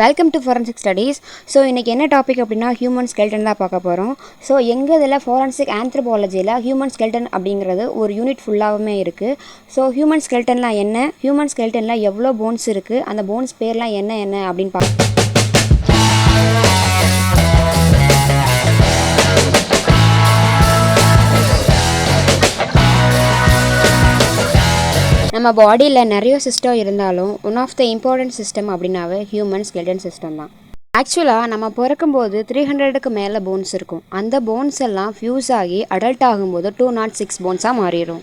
Welcome to forensic studies. So இன்றைக்கி என்ன topic அப்படின்னா ஹியூமன் ஸ்கெல்டன் தான் பார்க்க போகிறோம். ஸோ எங்கள் இதில் ஃபாரன்சிக் ஆந்த்ரோபாலஜியில் ஹியூமன் ஸ்கெல்டன் அப்படிங்கிறது ஒரு யூனிட் ஃபுல்லாகவுமே இருக்குது. ஸோ ஹியூமன் ஸ்கெல்டன்லாம் என்ன, ஹியூமன் ஸ்கெல்டனில் எவ்வளோ போன்ஸ் இருக்குது, அந்த போன்ஸ் பேர்லாம் என்ன அப்படின்னு பார்க்க நம்ம பாடியில் நிறைய சிஸ்டம் இருந்தாலும் one of the important system அப்படின்னாவே ஹியூமன் ஸ்கெல்டன் சிஸ்டம் தான். ஆக்சுவலாக நம்ம பிறக்கும்போது 300க்கு மேலே போன்ஸ் இருக்கும். அந்த போன்ஸ் எல்லாம் ஃபியூஸ் ஆகி அடல்ட் ஆகும்போது 206 போன்ஸாக மாறிடும்.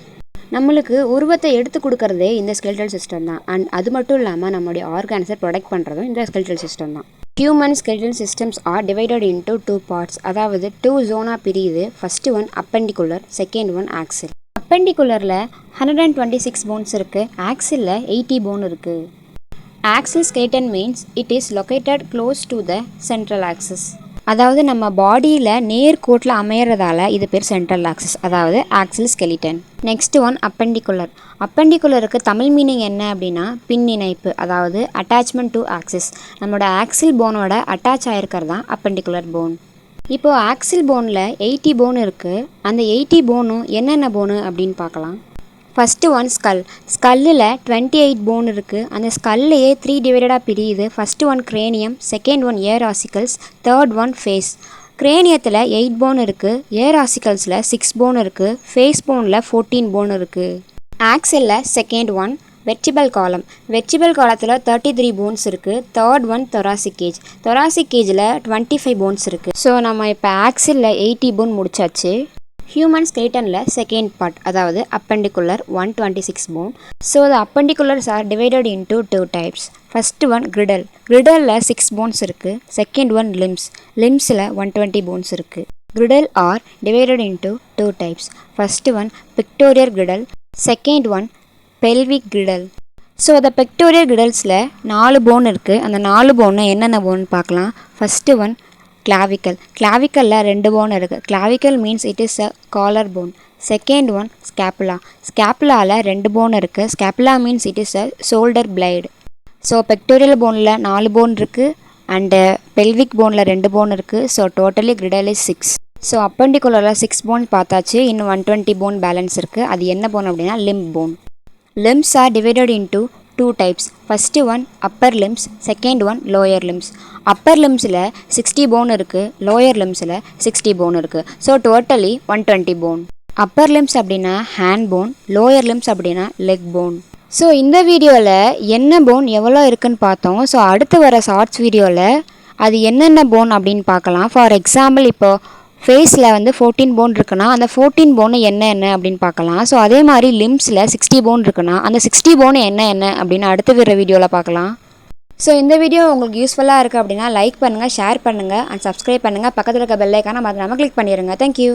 நம்மளுக்கு உருவத்தை எடுத்து கொடுக்கறதே இந்த ஸ்கெல்டல் சிஸ்டம் தான். அண்ட் அது மட்டும் இல்லாமல் நம்மளுடைய ஆர்கான்ஸை ப்ரொடெக்ட் பண்ணுறதும் இந்த ஸ்கெல்டல் சிஸ்டம் தான். Human skeletal systems are divided into 2 parts, அதாவது 2 ஜோனாக பிரியுது. First one appendicular, second one axial. அப்பெண்டிகுலரில் 126 போன்ஸ் இருக்குது, ஆக்சிலில் 80 போன் இருக்குது. Axial skeleton means it is located close to the central axis, அதாவது நம்ம பாடியில் நேர்கோட்டில் அமையறதால இது பேர் சென்ட்ரல் ஆக்சிஸ், அதாவது axial skeleton. Next one appendicular. அப்பெண்டிகுலருக்கு தமிழ் மீனிங் என்ன அப்படின்னா பின் இணைப்பு, அதாவது அட்டாச்மெண்ட் டு ஆக்சிஸ். நம்மளோட ஆக்சில் போனோட அட்டாச் ஆகிருக்கிறது தான் அப்பெண்டிகுலர் போன். இப்போது ஆக்சில் போனில் 80 போன் இருக்குது. அந்த 80 போனும் என்னென்ன போனு அப்படின்னு பார்க்கலாம். First one skull. ஸ்கல்லில் 28 போன் இருக்குது. அந்த ஸ்கல்லையே 3 டிவைடடாக பிரியுது. First one cranium, second one ear ossicles, third one face. கிரேனியத்தில் 8 போன் இருக்குது, ஏர் ஆசிக்கல்ஸில் 6 போன் இருக்குது, ஃபேஸ் போனில் 14 போன் இருக்குது. ஆக்சிலில் second one vertebral column. Vertebral காலத்தில் 33 போன்ஸ் இருக்குது. Third one thoracic cage. Thoracic கேஜில் 25 போன்ஸ் இருக்குது. ஸோ நம்ம இப்போ ஆக்சிலில் 80 போன் முடிச்சாச்சு. ஹியூமன் ஸ்கெல்டனில் செகண்ட் பார்ட், அதாவது appendicular 126 bone. So the appendiculars are divided into 2 types. First one girdle. கிரிடலில் 6 போன்ஸ் இருக்குது. Second one limbs. லிம்ஸில் 120 போன்ஸ் இருக்குது. Girdle are divided into 2 types. First one pectoral கிரிடல், second one pelvic girdle. So அந்த pectoral கிரிடல்ஸில் 4 phone இருக்குது. அந்த 4 போன்னு என்னென்ன bone பார்க்கலாம். First one clavicle. கிளாவிக்கலில் 2 போன் இருக்குது. Clavicle means it is a collar bone. Second one scapula. ஸ்கேப்புலாவில் 2 போன் இருக்குது. Scapula means it is a shoulder blade. So pectoral போனில் 4 போன் இருக்குது அண்டு பெல்விக் போனில் 2 போன் இருக்குது. So totally girdle is 6. So அப்பெண்டிகுலரில் 6 bone பார்த்தாச்சு. இன்னும் 120 போன் பேலன்ஸ் இருக்குது. அது என்ன போன் அப்படின்னா limb bone. Limbs are divided into 2 types. First one upper limbs, second one lower limbs. Upper limbsல 60 bone இருக்கு, lower limbsல 60 bone இருக்கு. So totally 120 bone. Upper limbs அப்படின்னா hand bone, lower limbs அப்படின்னா leg bone. So இந்த வீடியோவில் என்ன phone எவ்வளோ இருக்குன்னு பார்த்தோம். ஸோ அடுத்து வர ஷார்ட்ஸ் வீடியோவில் அது என்னென்ன போன் அப்படின்னு பார்க்கலாம். ஃபார் எக்ஸாம்பிள் இப்போ ஃபேஸில் வந்து 14 போன் இருக்குன்னா அந்த 14 போனு என்ன அப்படின்னு பார்க்கலாம். ஸோ அதே மாதிரி லிம்ஸில் 60 போன் இருக்குன்னா அந்த 60 போனு என்ன அப்படின்னு அடுத்த வர வீடியோவில் பார்க்கலாம். ஸோ இந்த வீடியோ உங்களுக்கு யூஸ்ஃபுல்லாக இருக்குது அப்படின்னா லைக் பண்ணுங்கள், ஷேர் பண்ணுங்கள் அண்ட் சப்ஸ்கிரைப் பண்ணுங்கள். பக்கத்தில் இருக்க பெல் ஐக்கானை மறக்காம கிளிக் பண்ணிடுங்க. தேங்க்யூ.